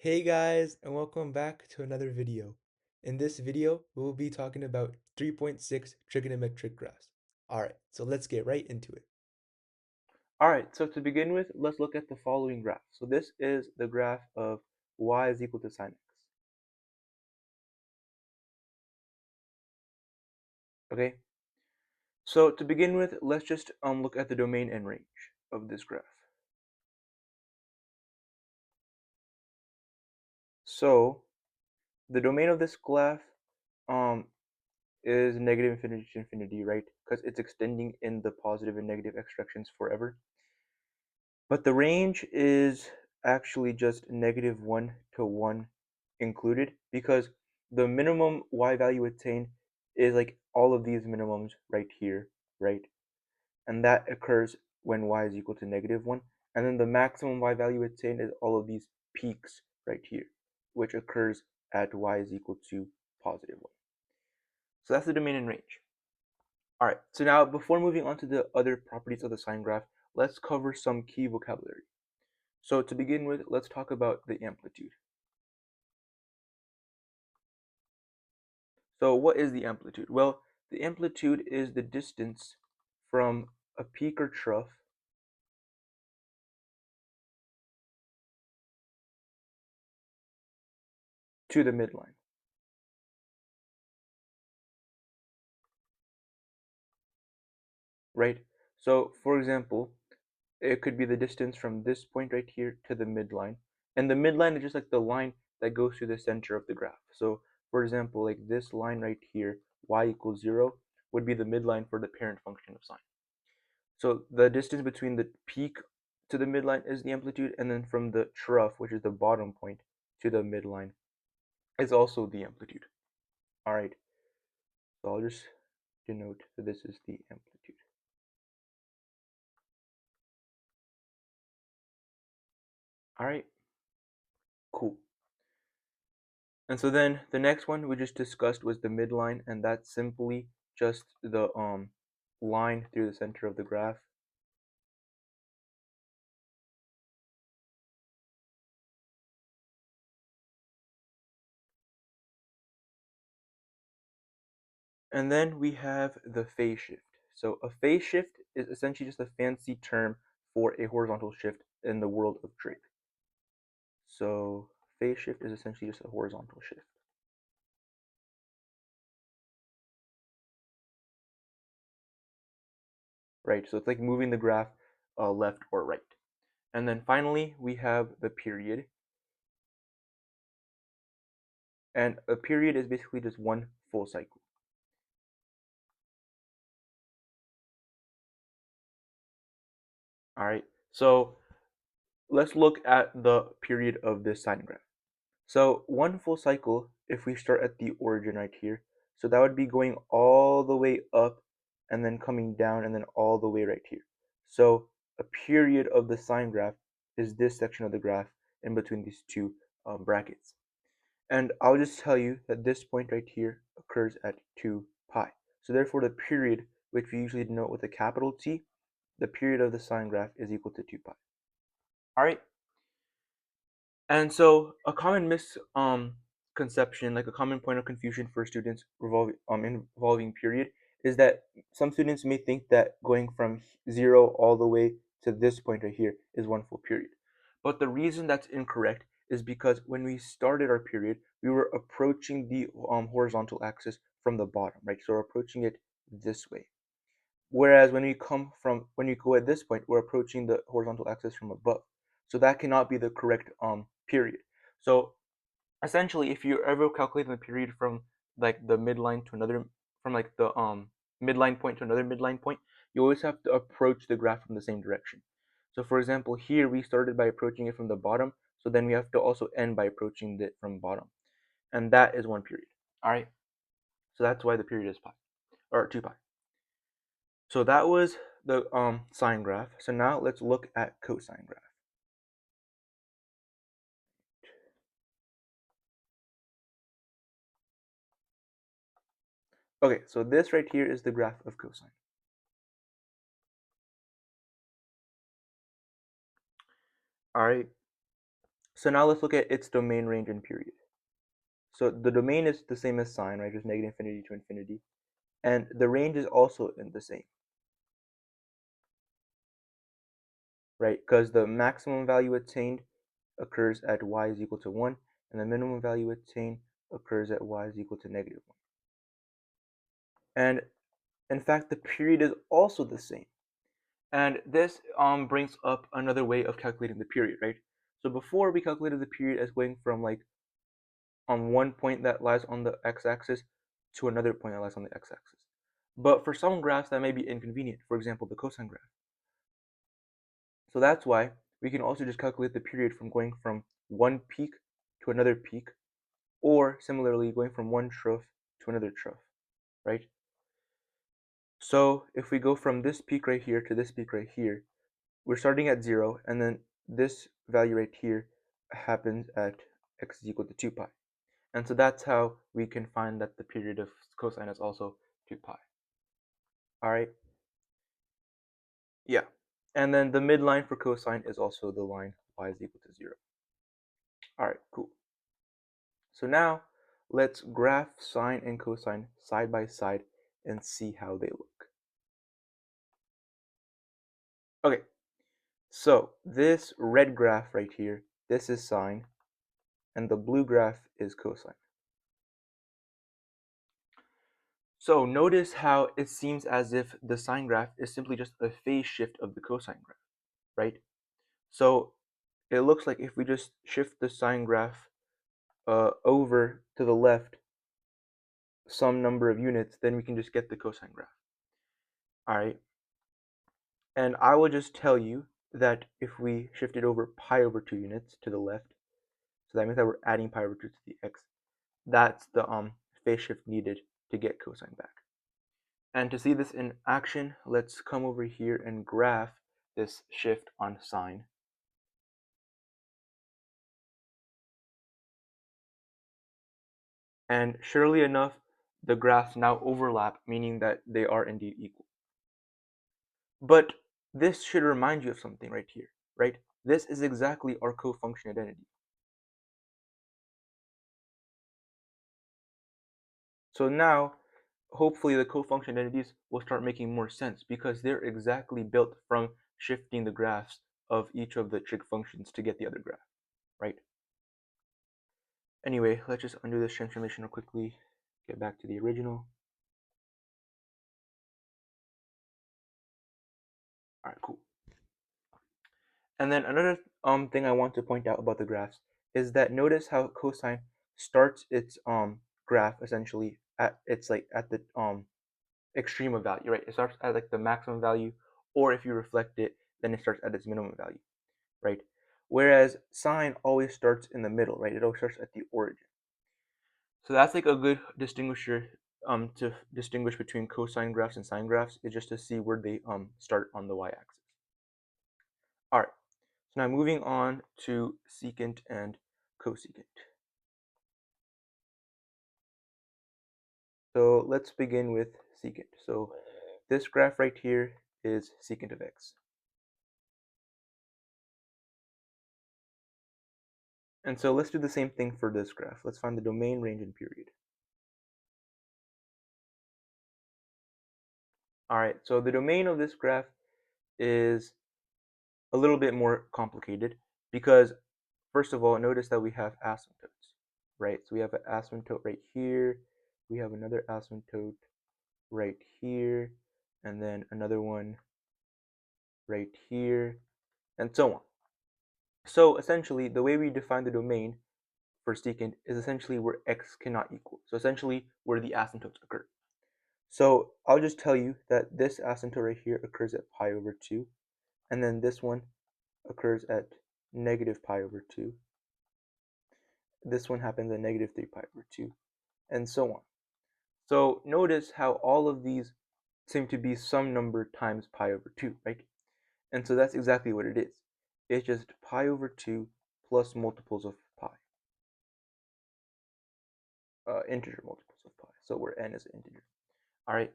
Hey guys, and welcome back to another video. In this video, we will be talking about 3.6 trigonometric graphs. Alright, so let's get right into it. Alright, so to begin with, let's look at the following graph. So this is the graph of y is equal to sine x. Okay, so to begin with, let's just look at the domain and range of this graph. So the domain of this graph um, is negative infinity to infinity, right? Because it's extending in the positive and negative x directions forever. But the range is actually just -1 to 1 included, because the minimum y value attained is like all of these minimums right here, right? And that occurs when y is equal to -1. And then the maximum y value attained is all of these peaks right here, which occurs at y is equal to +1. So that's the domain and range. All right, so now before moving on to the other properties of the sine graph, let's cover some key vocabulary. So to begin with, let's talk about the amplitude. So what is the amplitude? Well, the amplitude is the distance from a peak or trough to the midline. Right? So for example, it could be the distance from this point right here to the midline. And the midline is just like the line that goes through the center of the graph. So for example, like this line right here, y equals 0, would be the midline for the parent function of sine. So the distance between the peak to the midline is the amplitude, and then from the trough, which is the bottom point, to the midline is also the amplitude. All right, so I'll just denote that this is the amplitude. All right, cool. And so then the next one we just discussed was the midline, and that's simply just the line through the center of the graph. And then we have the phase shift. So a phase shift is essentially just a fancy term for a horizontal shift in the world of trig. So phase shift is essentially just a horizontal shift. Right, so it's like moving the graph left or right. And then finally, we have the period. And a period is basically just one full cycle. All right, so let's look at the period of this sine graph. So one full cycle, if we start at the origin right here, so that would be going all the way up and then coming down and then all the way right here. So a period of the sine graph is this section of the graph in between these two brackets. And I'll just tell you that this point right here occurs at 2 pi. So therefore the period, which we usually denote with a capital T, the period of the sine graph is equal to 2 pi. All right. And so a common misconception, like a common point of confusion for students involving period, is that some students may think that going from 0 all the way to this point right here is one full period. But the reason that's incorrect is because when we started our period, we were approaching the horizontal axis from the bottom, right? So we're approaching it this way. Whereas when we go at this point, we're approaching the horizontal axis from above. So that cannot be the correct period. So essentially, if you're ever calculating the period from like the midline to another, from like the midline point to another midline point, you always have to approach the graph from the same direction. So for example, here we started by approaching it from the bottom, so then we have to also end by approaching it from bottom. And that is one period. All right. So that's why the period is pi, or 2 pi. So that was the sine graph. So now let's look at cosine graph. Okay, so this right here is the graph of cosine. All right. So now let's look at its domain, range, and period. So the domain is the same as sine, right? Just negative infinity to infinity. And the range is also in the same, right? Because the maximum value attained occurs at y is equal to 1, and the minimum value attained occurs at y is equal to negative 1. And in fact, the period is also the same. And this brings up another way of calculating the period, right? So before we calculated the period as going from like on one point that lies on the x-axis to another point that lies on the x-axis. But for some graphs that may be inconvenient, for example, the cosine graph. So that's why we can also just calculate the period from going from one peak to another peak, or similarly going from one trough to another trough, right? So if we go from this peak right here to this peak right here, we're starting at 0, and then this value right here happens at x is equal to 2 pi. And so that's how we can find that the period of cosine is also 2 pi. All right? Yeah. And then the midline for cosine is also the line y is equal to 0. All right, cool. So now let's graph sine and cosine side by side and see how they look. Okay, so this red graph right here, this is sine, and the blue graph is cosine. So notice how it seems as if the sine graph is simply just a phase shift of the cosine graph, right? So it looks like if we just shift the sine graph over to the left some number of units, then we can just get the cosine graph. All right. And I will just tell you that if we shift it over pi over 2 units to the left, so that means that we're adding pi over 2 to the x, that's the phase shift needed to get cosine back. And to see this in action, let's come over here and graph this shift on sine. And surely enough, the graphs now overlap, meaning that they are indeed equal. But this should remind you of something right here, right? This is exactly our cofunction identity. So now, hopefully the cofunction identities will start making more sense because they're exactly built from shifting the graphs of each of the trig functions to get the other graph, right? Anyway, let's just undo this transformation real quickly, get back to the original. All right, cool. And then another thing I want to point out about the graphs is that notice how cosine starts its graph essentially at the extreme of value, right? It starts at like the maximum value, or if you reflect it, then it starts at its minimum value, right? Whereas sine always starts in the middle, right? It always starts at the origin. So that's like a good distinguisher to distinguish between cosine graphs and sine graphs is just to see where they start on the y-axis. All right. So now moving on to secant and cosecant. So let's begin with secant. So this graph right here is secant of x. And so let's do the same thing for this graph. Let's find the domain, range, and period. All right, so the domain of this graph is a little bit more complicated because, first of all, notice that we have asymptotes, right? So we have an asymptote right here, we have another asymptote right here, and then another one right here, and so on. So essentially, the way we define the domain for secant is essentially where x cannot equal. So essentially where the asymptotes occur. So I'll just tell you that this asymptote right here occurs at pi over 2, and then this one occurs at negative pi over 2. This one happens at negative 3 pi over 2, and so on. So notice how all of these seem to be some number times pi over 2, right? And so that's exactly what it is. It's just pi over 2 plus multiples of pi, integer multiples of pi, so where n is an integer. All right,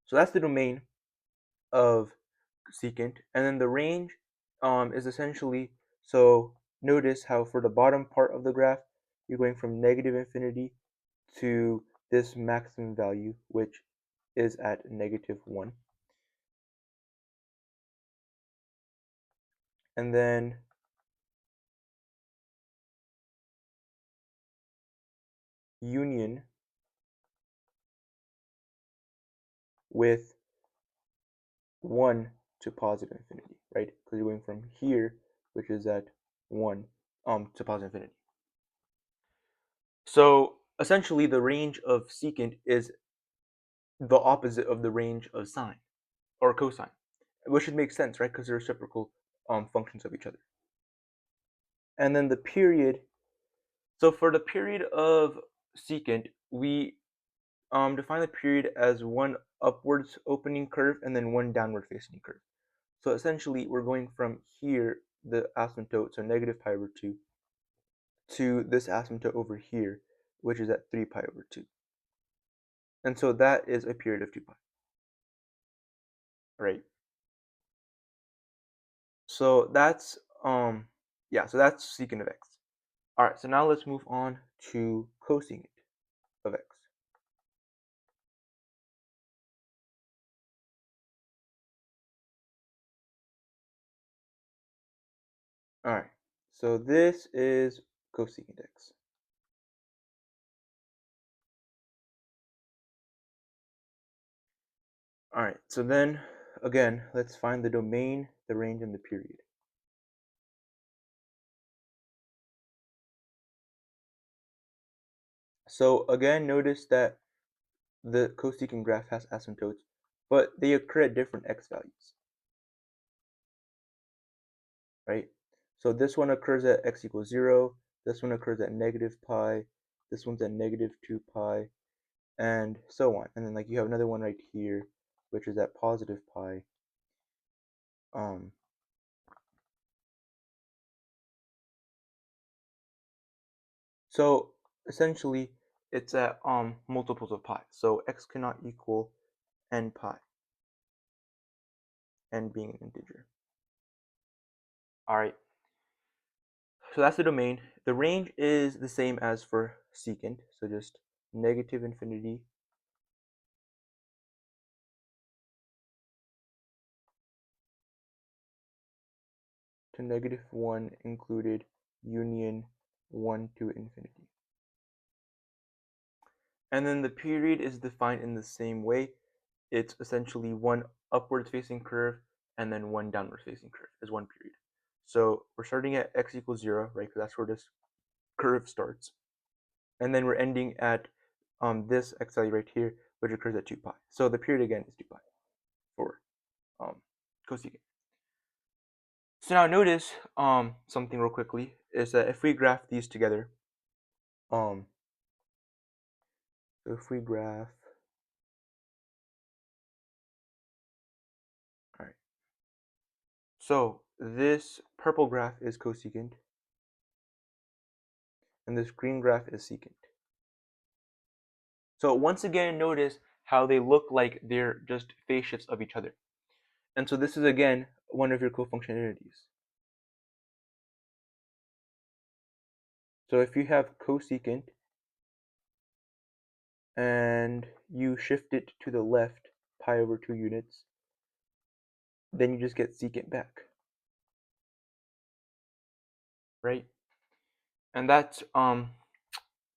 so that's the domain of secant, and then the range is essentially, so notice how for the bottom part of the graph, you're going from negative infinity to this maximum value, which is at -1. And then union with 1 to positive infinity, right? Because you're going from here, which is at 1, to positive infinity. So essentially, the range of secant is the opposite of the range of sine or cosine, which should make sense, right? Because they're reciprocal functions of each other. And then the period. So for the period of secant, we define the period as one upwards opening curve and then one downward facing curve. So essentially, we're going from here, the asymptote, so negative pi over 2, to this asymptote over here, which is at 3 pi over 2. And so that is a period of 2 pi, right? So that's, so that's secant of x. All right, so now let's move on to cosecant of x. All right, so this is cosecant x. All right, so then again, let's find the domain, the range, and the period. So again, notice that the cosecant graph has asymptotes, but they occur at different x values, right? So this one occurs at x equals 0, this one occurs at negative pi, this one's at negative 2 pi, and so on. And then like you have another one right here, which is at positive pi. So essentially, it's at multiples of pi. So x cannot equal n pi, n being an integer. All right. So that's the domain. The range is the same as for secant, so just negative infinity to -1 included union 1 to infinity. And then the period is defined in the same way. It's essentially one upwards facing curve and then one downward facing curve is one period. So we're starting at x equals 0, right? Because that's where this curve starts. And then we're ending at this x value right here, which occurs at 2 pi. So the period again is 2 pi for cosecant. So now notice something real quickly is that if we graph these together, so if we graph, all right, so this purple graph is cosecant, and this green graph is secant. So once again, notice how they look like they're just phase shifts of each other. And so this is again one of your cofunction entities. So if you have cosecant and you shift it to the left pi over 2 units, then you just get secant back, right? And that's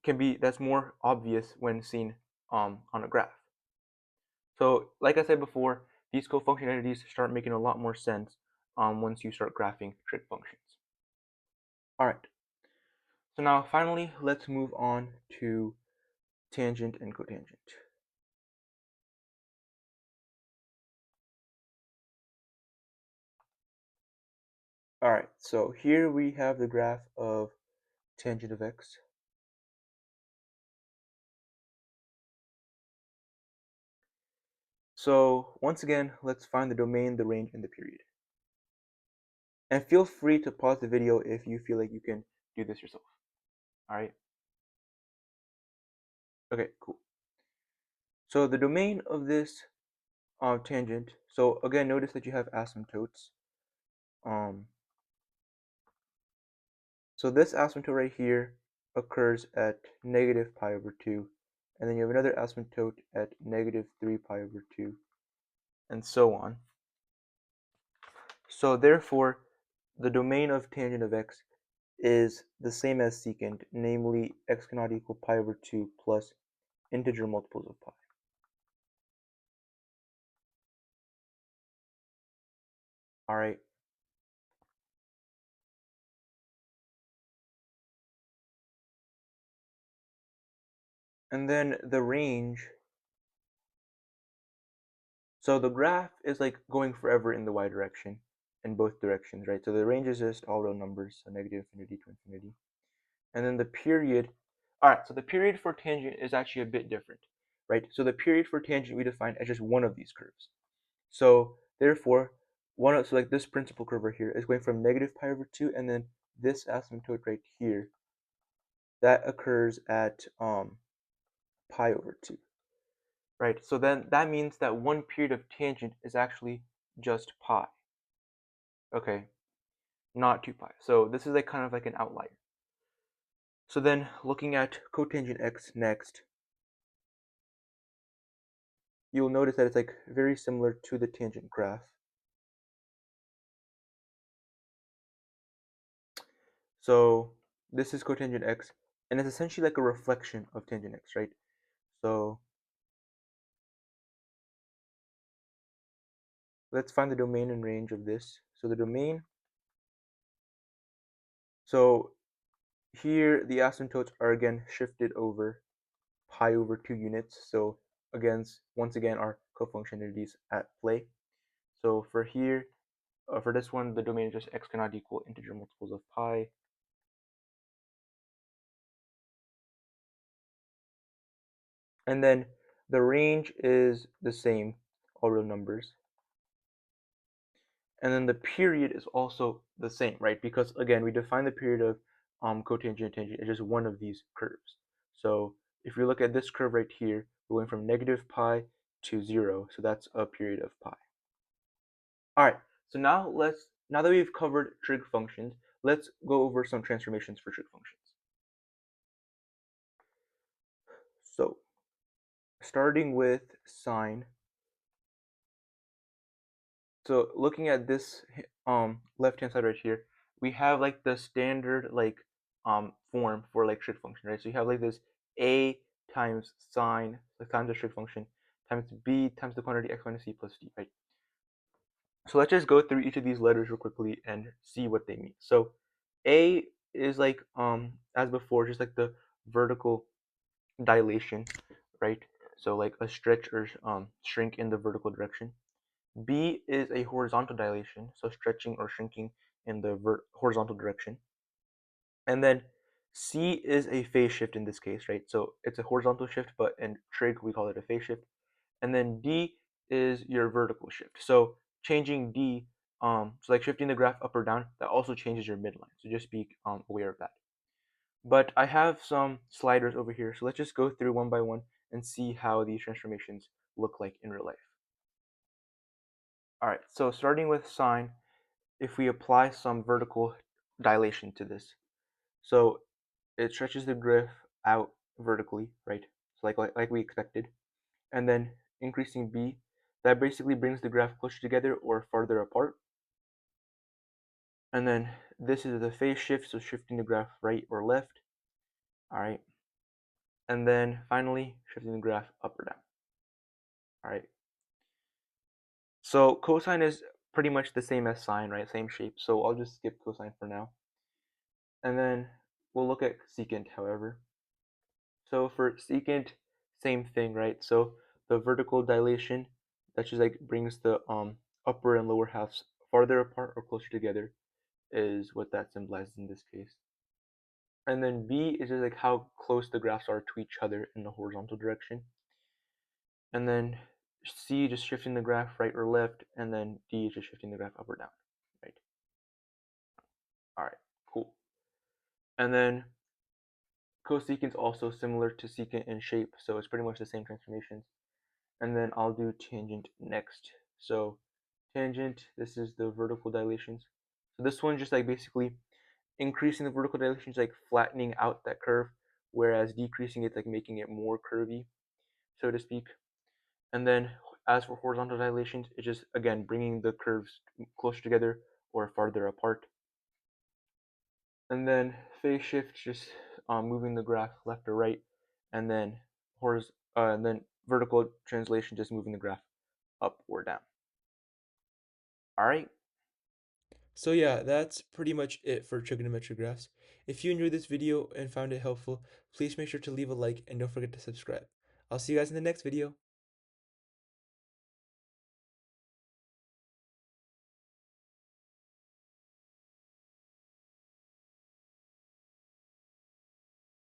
that's more obvious when seen on a graph. So like I said before, these cofunction entities start making a lot more sense once you start graphing trig functions. All right. So now finally, let's move on to tangent and cotangent. All right, so here we have the graph of tangent of x. So once again, let's find the domain, the range, and the period. And feel free to pause the video if you feel like you can do this yourself. All right. Okay, cool. So the domain of this tangent, so again, notice that you have asymptotes. So this asymptote right here occurs at negative pi over 2, and then you have another asymptote at negative 3 pi over 2, and so on. So therefore, the domain of tangent of x is the same as secant, namely x cannot equal pi over 2 plus integer multiples of pi. All right. And then the range. So the graph is like going forever in the y direction in both directions, right? So the range is just all real numbers, so negative infinity to infinity. And then the period, all right, so the period for tangent is actually a bit different, right? So the period for tangent we define as just one of these curves. So therefore, so like this principal curve right here is going from negative pi over 2, and then this asymptote right here, that occurs at pi over 2, right? So then that means that one period of tangent is actually just pi, okay, not 2 pi. So this is like kind of like an outlier. So then looking at cotangent x next, you'll notice that it's like very similar to the tangent graph. So this is cotangent x, and it's essentially like a reflection of tangent x, right? So let's find the domain and range of this. So the domain, so here the asymptotes are again shifted over pi over 2 units. So again, once again, our cofunctionities at play. So for here, for this one, the domain is just x cannot equal integer multiples of pi. And then the range is the same, all real numbers. And then the period is also the same, right? Because again, we define the period of cotangent and tangent as just one of these curves. So if you look at this curve right here, we're going from negative pi to 0, so that's a period of pi. All right, so now that we've covered trig functions, let's go over some transformations for trig functions. So starting with sine. So looking at this left hand side right here, we have like the standard like form for like trig function, right? So you have like this a times sine, like times the trig function, times b times the quantity x minus c plus d, right? So let's just go through each of these letters real quickly and see what they mean. So a is like as before, just like the vertical dilation, right? So like a stretch or shrink in the vertical direction. B is a horizontal dilation, so stretching or shrinking in the horizontal direction. And then C is a phase shift in this case, right? So it's a horizontal shift, but in trig we call it a phase shift. And then D is your vertical shift. So changing D, so like shifting the graph up or down, that also changes your midline. So just be aware of that. But I have some sliders over here, so let's just go through one by one and see how these transformations look like in real life. All right, so starting with sine, if we apply some vertical dilation to this, so it stretches the graph out vertically, right? So like we expected, and then increasing b, that basically brings the graph closer together or farther apart. And then this is the phase shift, so shifting the graph right or left. All right, and then finally shifting the graph up or down. All right. So cosine is pretty much the same as sine, right? Same shape. So I'll just skip cosine for now. And then we'll look at secant, however. So for secant, same thing, right? So the vertical dilation, that just like brings the upper and lower halves farther apart or closer together, is what that symbolizes in this case. And then B is just like how close the graphs are to each other in the horizontal direction. And then C just shifting the graph right or left, and then D is just shifting the graph up or down, right? All right, cool. And then cosecant is also similar to secant in shape, so it's pretty much the same transformations. And then I'll do tangent next. So tangent, this is the vertical dilations. So this one just like basically increasing the vertical dilation is like flattening out that curve, whereas decreasing it's like making it more curvy, so to speak. And then as for horizontal dilations, it's just again bringing the curves closer together or farther apart. And then phase shift, just moving the graph left or right, and then vertical translation, just moving the graph up or down. All right. So yeah, that's pretty much it for trigonometric graphs. If you enjoyed this video and found it helpful, please make sure to leave a like and don't forget to subscribe. I'll see you guys in the next video.